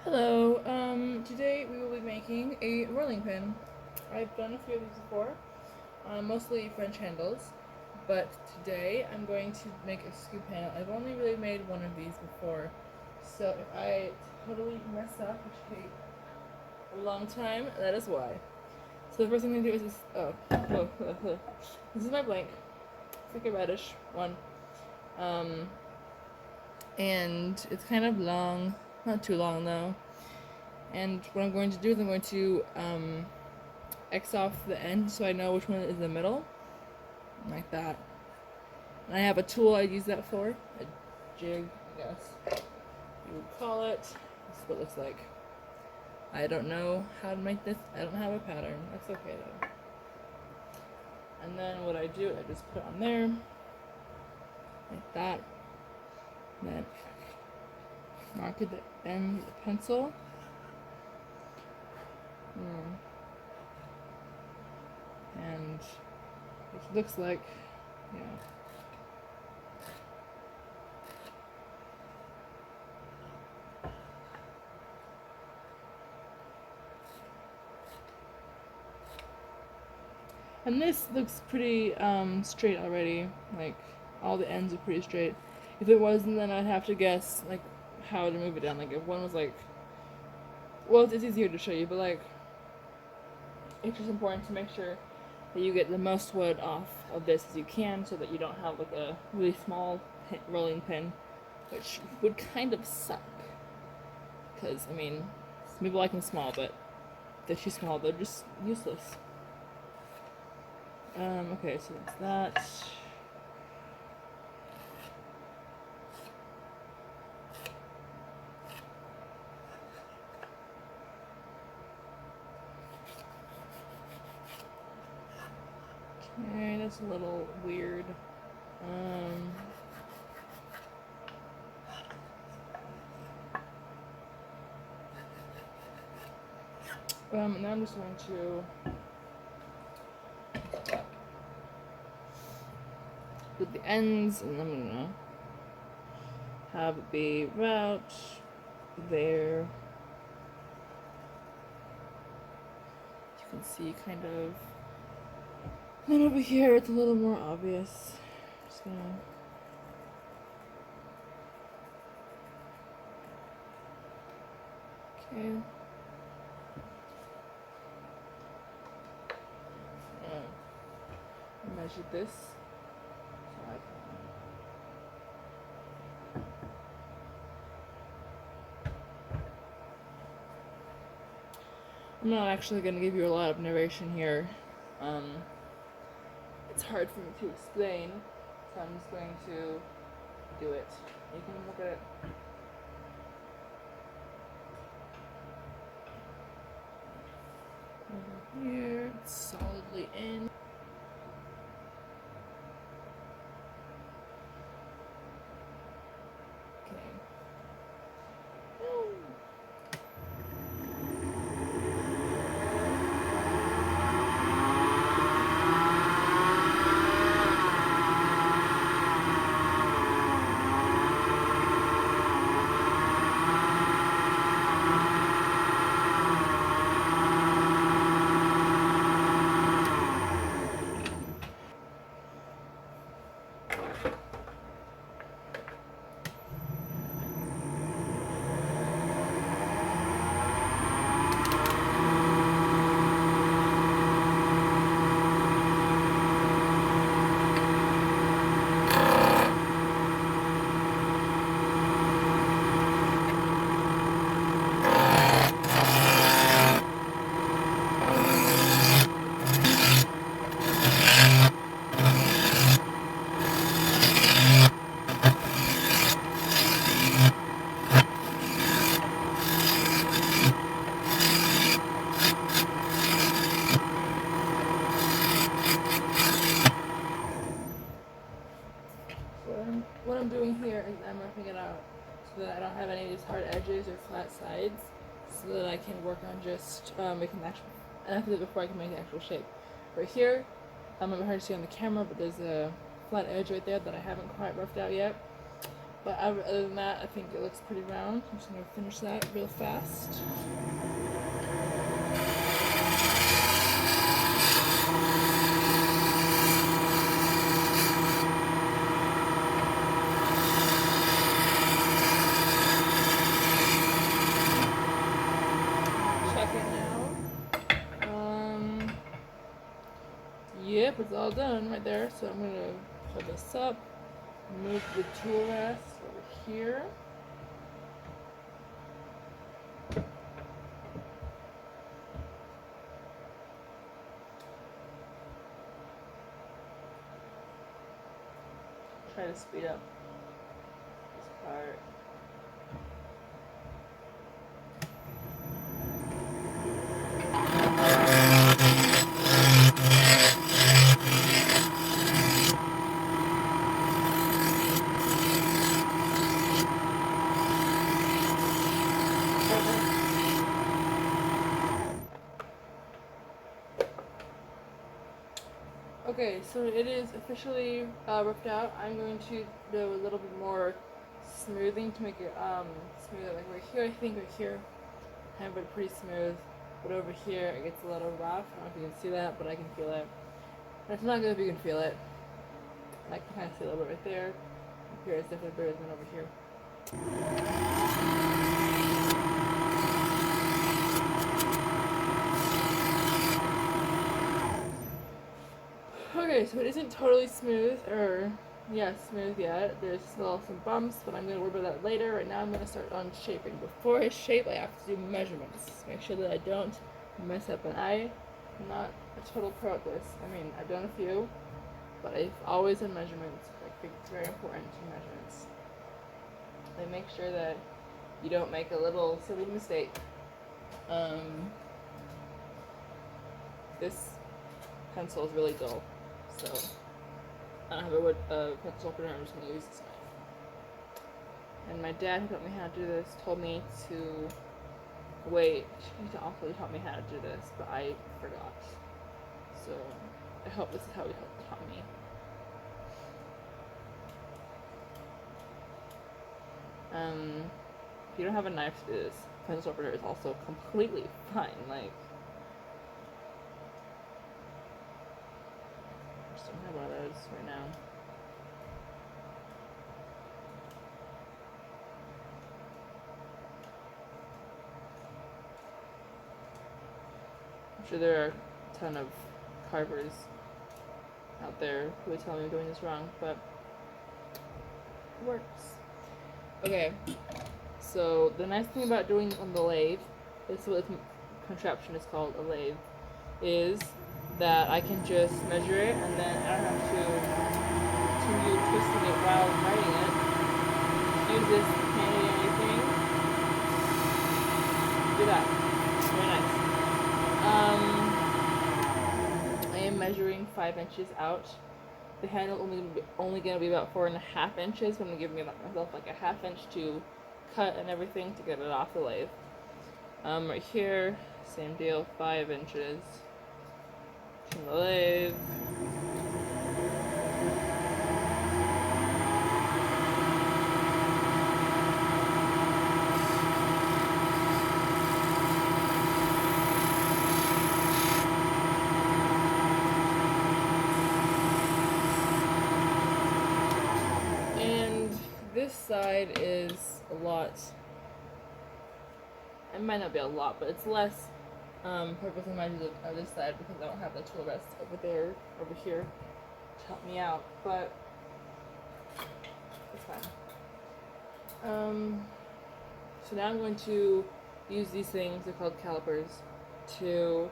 Hello, today we will be making a rolling pin. I've done a few of these before, mostly French handles, but today I'm going to make a scoop handle. I've only really made one of these before, so if I totally mess up, which take a long time, that is why. So the first thing I'm going to do is this is my blank. It's like a reddish one. Um, and it's kind of long, not too long though. And what I'm going to do is I'm going to X off the end so I know which one is in the middle, like that. And I have a tool I use that for, a jig, I guess you would call it. This is what it looks like. I don't know how to make this. I don't have a pattern. That's okay though. And then what I do, I just put it on there, like that. And then mark at the end with a pencil. And it looks like, yeah. And this looks pretty straight already. Like all the ends are pretty straight. If it wasn't, then I'd have to guess like how to move it down. Like if one was like, well, it's easier to show you, but like it's just important to make sure that you get the most wood off of this as you can, so that you don't have like a really small rolling pin, which would kind of suck. Because I mean, some people like them small, but if they're too small, they're just useless. Okay, so that's that. Okay, that's a little weird. Now I'm just going to with the ends, and I'm gonna have it be about there. You can see kind of. Then over here, it's a little more obvious. Just gonna. Okay. Measure this. I'm not actually going to give you a lot of narration here. It's hard for me to explain, so I'm just going to do it. You can look at it. Over here, it's solidly in. What I'm doing here is I'm roughing it out so that I don't have any of these hard edges or flat sides, so that I can work on just making the actual. And I have to do it before I can make the actual shape. Right here, it's hard to see on the camera, but there's a flat edge right there that I haven't quite roughed out yet. But other than that, I think it looks pretty round. I'm just gonna finish that real fast. Check it now. Yep, it's all done right there. So I'm gonna put this up, move the tool rest over here. Try to speed up this part. Okay, so it is officially roughed out. I'm going to do a little bit more smoothing to make it smoother. Like right here, I think right here, I have it pretty smooth. But over here, it gets a little rough. I don't know if you can see that, but I can feel it. And it's not good if you can feel it. I can kind of see a little bit right there. Up here is definitely better than over here. Okay, so it isn't totally smooth, smooth yet. There's still some bumps, but I'm going to worry about that later. Right now I'm going to start on shaping. Before I shape, I have to do measurements. Make sure that I don't mess up, and I'm not a total pro at this. I mean, I've done a few, but I've always done measurements. I think it's very important to measurements. They make sure that you don't make a little silly mistake. This pencil is really dull, so I don't have a pencil opener. I'm just going to use this knife. And my dad, who taught me how to do this, told me to wait. He also taught me how to do this, but I forgot. So I hope this is how he taught me. If you don't have a knife to do this, pencil opener is also completely fine. Like, I just don't have one of those right now. I'm sure there are a ton of carvers out there who would tell me I'm doing this wrong, but it works. Okay, so the nice thing about doing on the lathe, this is what this contraption is called, a lathe, is that I can just measure it and then I don't have to continue twisting it while writing it. Use this handy anything. Do that. Very nice. I am measuring 5 inches out. The handle only going to be about 4.5 inches. I'm going to give myself like a ½ inch to cut and everything to get it off the lathe. Right here, same deal, 5 inches from the lathe. This side is a lot, it might not be a lot, but it's less purpose in mind of this side because I don't have the tool rest over here to help me out, but it's fine. So now I'm going to use these things, they're called calipers, to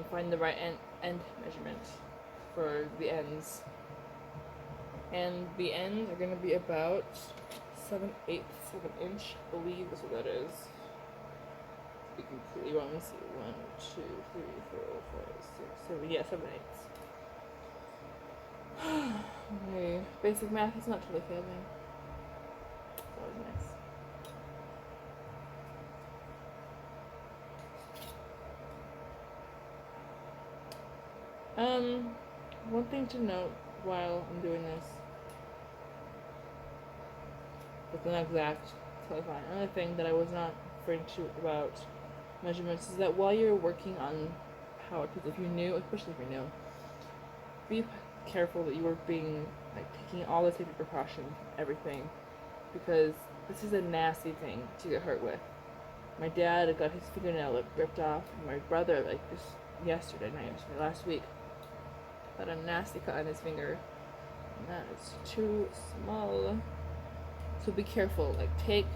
find the right end measurement for the ends. And the ends are going to be about 7/8 of an inch, I believe is what that is. To be completely wrong, let's see. 1, 2, 3, 4, 5, 6, 7, yeah, 7/8. Okay, basic math is not totally failing. It's always nice. One thing to note while I'm doing this It's not exact. Totally fine. Another thing that I was not afraid to about measurements is that while you're working on power tools, if you're new, especially if you're new, be careful that you are being taking all the safety precautions, everything, because this is a nasty thing to get hurt with. My dad got his fingernail ripped off. My brother, last week, got a nasty cut on his finger, and that is too small. So be careful. Take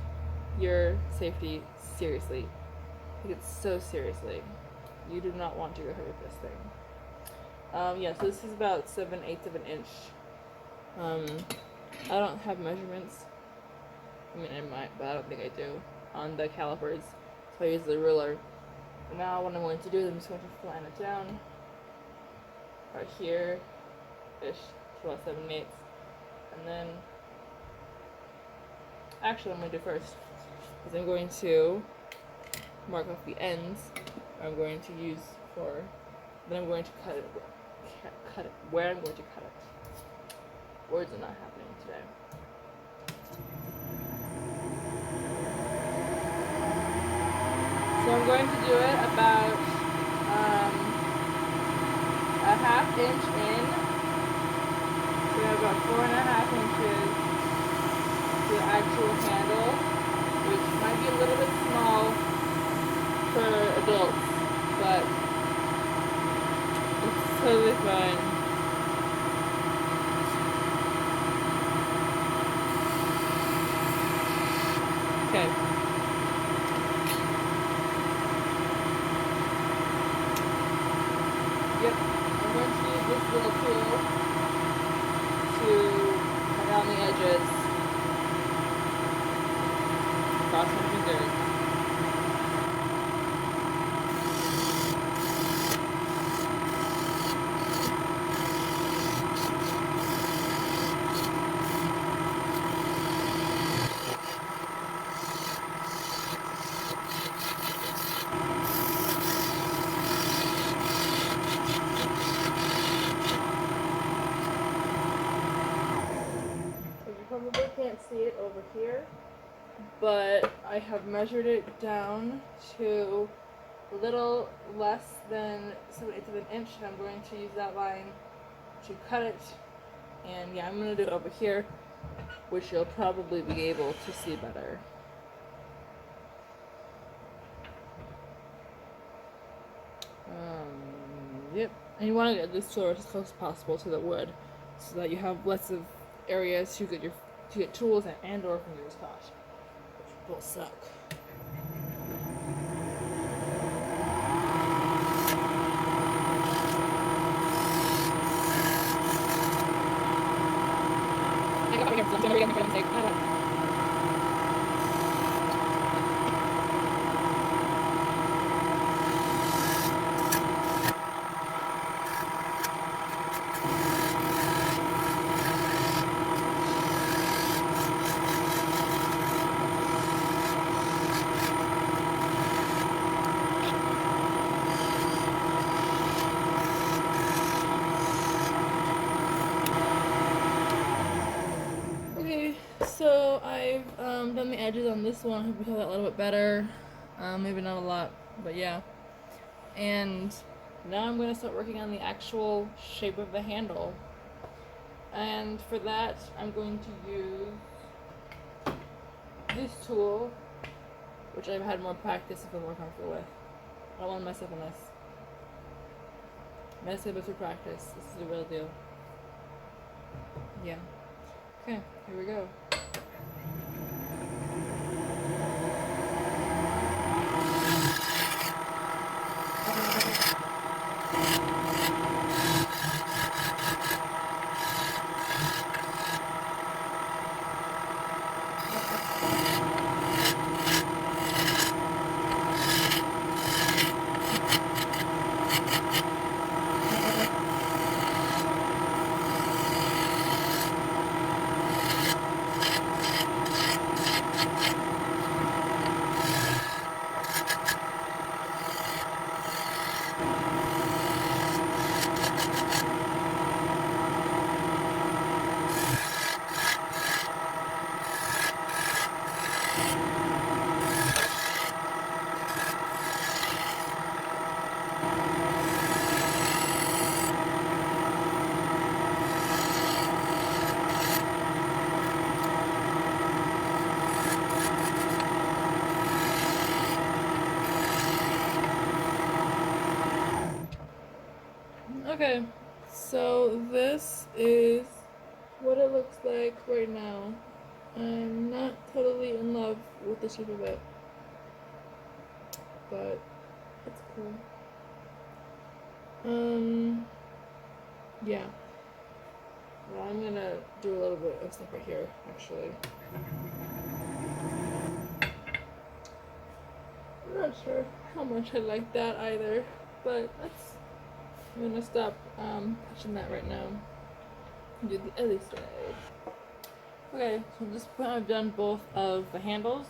your safety seriously. Take it so seriously. You do not want to get hurt with this thing. So this is about 7/8 of an inch. I don't have measurements. I mean, I might, but I don't think I do on the calipers. So I use the ruler. And now what I'm going to do is I'm just going to flatten it down right here-ish, to about 7/8. And then, actually, what I'm going to do first is I'm going to mark off the ends I'm going to use for, then I'm going to cut it where I'm going to cut it. Words are not happening today. So I'm going to do it about a 1/2 inch in. So we have about 4.5 inches to the actual handle, which might be a little bit small for adults, but it's totally fine. Okay. Yep, I'm going to use this little tool to cut down the edges across my fingers. Probably can't see it over here, but I have measured it down to a little less than 7/8 of an inch, and I'm going to use that line to cut it. And yeah, I'm going to do it over here, which you'll probably be able to see better. Yep, and you want to get this tool as close as possible to the wood, so that you have lots of areas to get tools and or fingers caught, which will suck. So I've done the edges on this one. I hope you saw that a little bit better. Maybe not a lot, but yeah. And now I'm going to start working on the actual shape of the handle. And for that, I'm going to use this tool, which I've had more practice and feel more comfortable with. I don't want to mess up on this. Mess up through practice. This is the real deal. Yeah. Okay, here we go. Okay, so this is what it looks like right now. I'm not totally in love with the shape of it, but it's cool. Yeah. Well, I'm gonna do a little bit of stuff right here, actually. I'm not sure how much I like that either, but I'm gonna stop touching that right now. Do the other side. Okay, so at this point I've done both of the handles,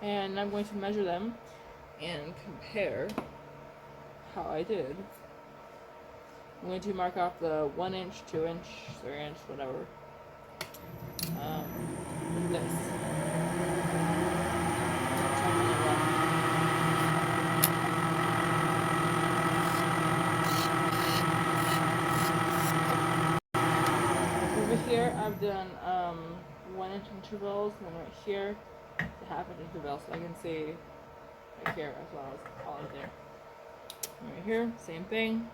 and I'm going to measure them and compare how I did. I'm going to mark off the 1 inch, 2 inch, 3 inch, whatever. This. Over here I've done 1 inch intervals, and then right here the half inch interval, so I can see right here as well as all of there. And right here, same thing.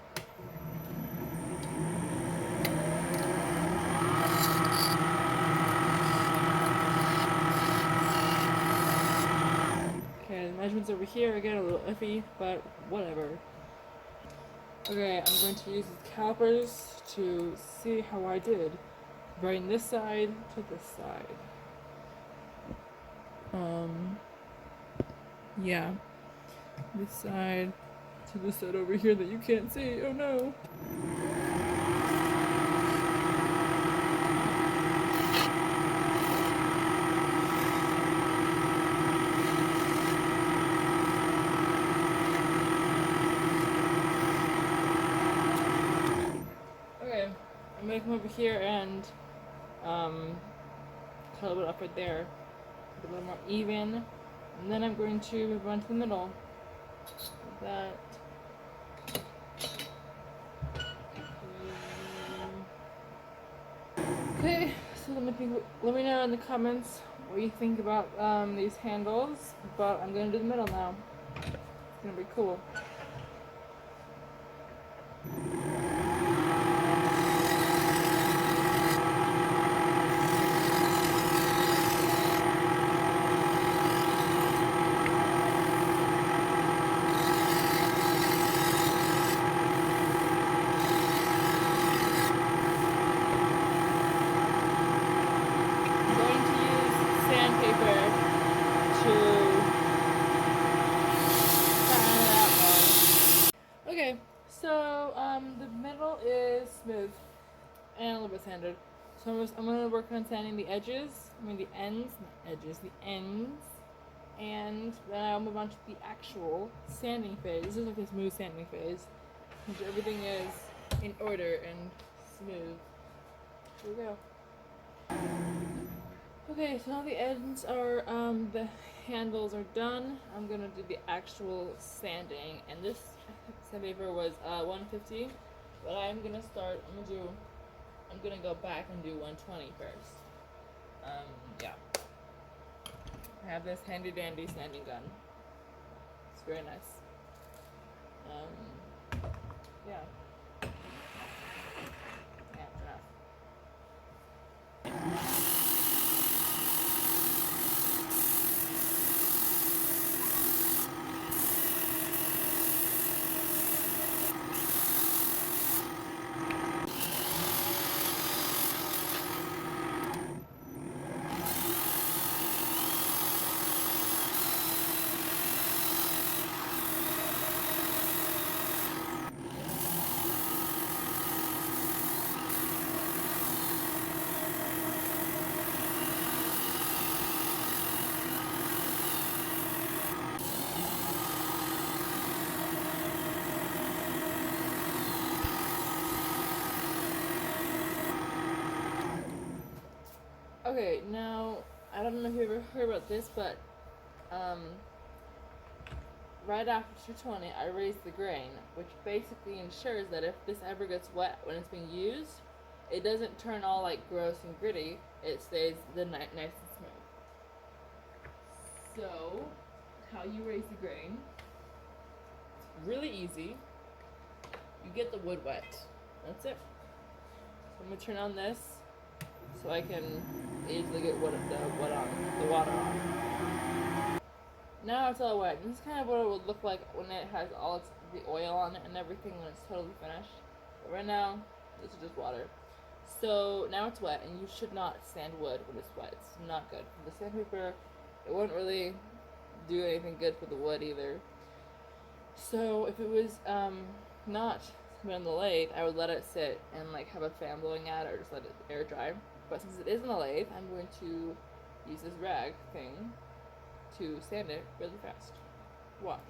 Okay, the measurements over here again a little iffy, but whatever. Okay, I'm going to use these calipers to see how I did. Bring this side to this side. Yeah. This side to this side over here that you can't see. Oh no. Okay, I'm gonna come over here and cut a little bit up right there, a little more even, and then I'm going to move on to the middle. Like that. Okay, so let me know in the comments what you think about these handles, but I'm gonna do the middle now. It's gonna be cool. Okay, so the middle is smooth and a little bit sanded. So I'm gonna work on sanding the edges, the ends, not edges, the ends, and then I'll move on to the actual sanding phase. This is like a smooth sanding phase, which everything is in order and smooth. Here we go. Okay, so now the ends are, the handles are done. I'm gonna do the actual sanding, and this sandpaper was 150, but I'm gonna go back and do 120 first. Yeah. I have this handy dandy sanding gun. It's very nice. Yeah. Yeah, it's enough. Okay, now I don't know if you ever heard about this, but right after 220, I raise the grain, which basically ensures that if this ever gets wet when it's being used, it doesn't turn all like gross and gritty. It stays nice and smooth. So, how you raise the grain? It's really easy. you get the wood wet. That's it. So I'm gonna turn on this so I can easily get the water on. Now it's all wet. This is kind of what it would look like when it has all the oil on it and everything when it's totally finished. But right now, this is just water. So now it's wet, and you should not sand wood when it's wet. It's not good. The sandpaper, it wouldn't really do anything good for the wood either. So if it was not on the lathe, I would let it sit and like have a fan blowing at it, or just let it air dry. But since it is in the lathe, I'm going to use this rag thing to sand it really fast. Watch.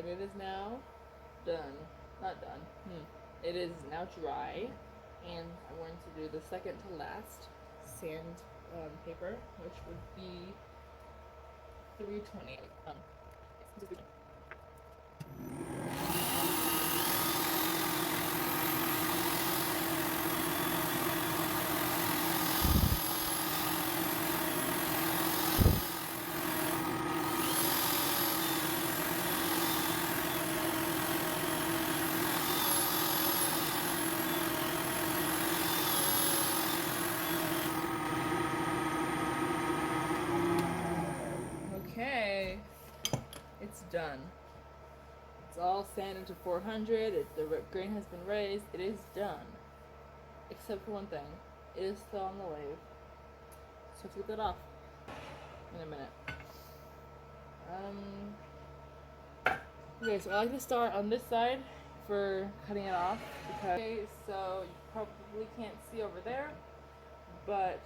It is now done. Not done. It is now dry, and I'm going to do the second to last sand paper, which would be 320. Okay, it's done. It's all sanded to 400. The grain has been raised. It is done. Except for one thing. It is still on the lathe. So let's get that off in a minute. Okay, so I like to start on this side for cutting it off. Okay, so you probably can't see over there, but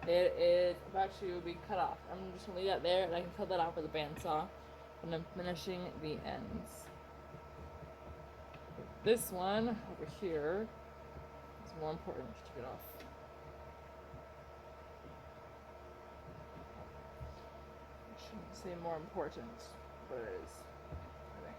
it is about to be cut off. I'm just going to leave that there, and I can cut that off with a bandsaw when I'm finishing the ends. This one over here is more important to get off. I shouldn't say more important, but it is, I think.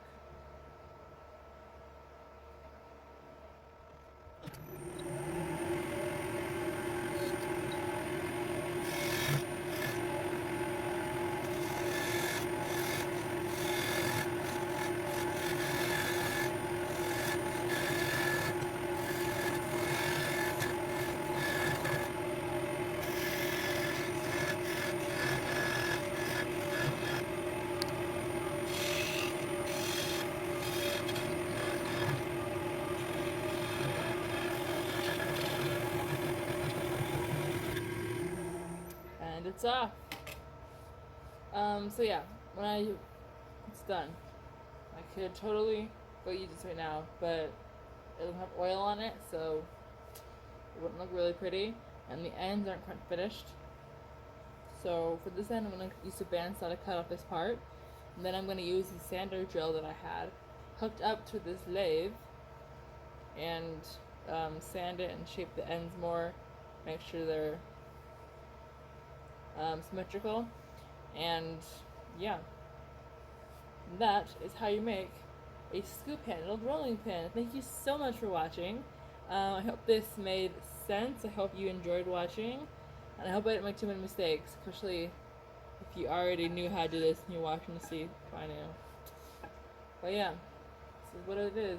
And it's off. So yeah, it's done. I could totally go use this right now, but it doesn't have oil on it, so it wouldn't look really pretty, and the ends aren't quite finished. So for this end, I'm going to use a bandsaw to cut off this part, and then I'm going to use the sander drill that I had hooked up to this lathe and sand it and shape the ends more, make sure they're symmetrical, and yeah, that is how you make a scoop-handled rolling pin. Thank you so much for watching. I hope this made sense. I hope you enjoyed watching, and I hope I didn't make too many mistakes, especially if you already knew how to do this and you're watching to see if I knew. But yeah, this is what it is.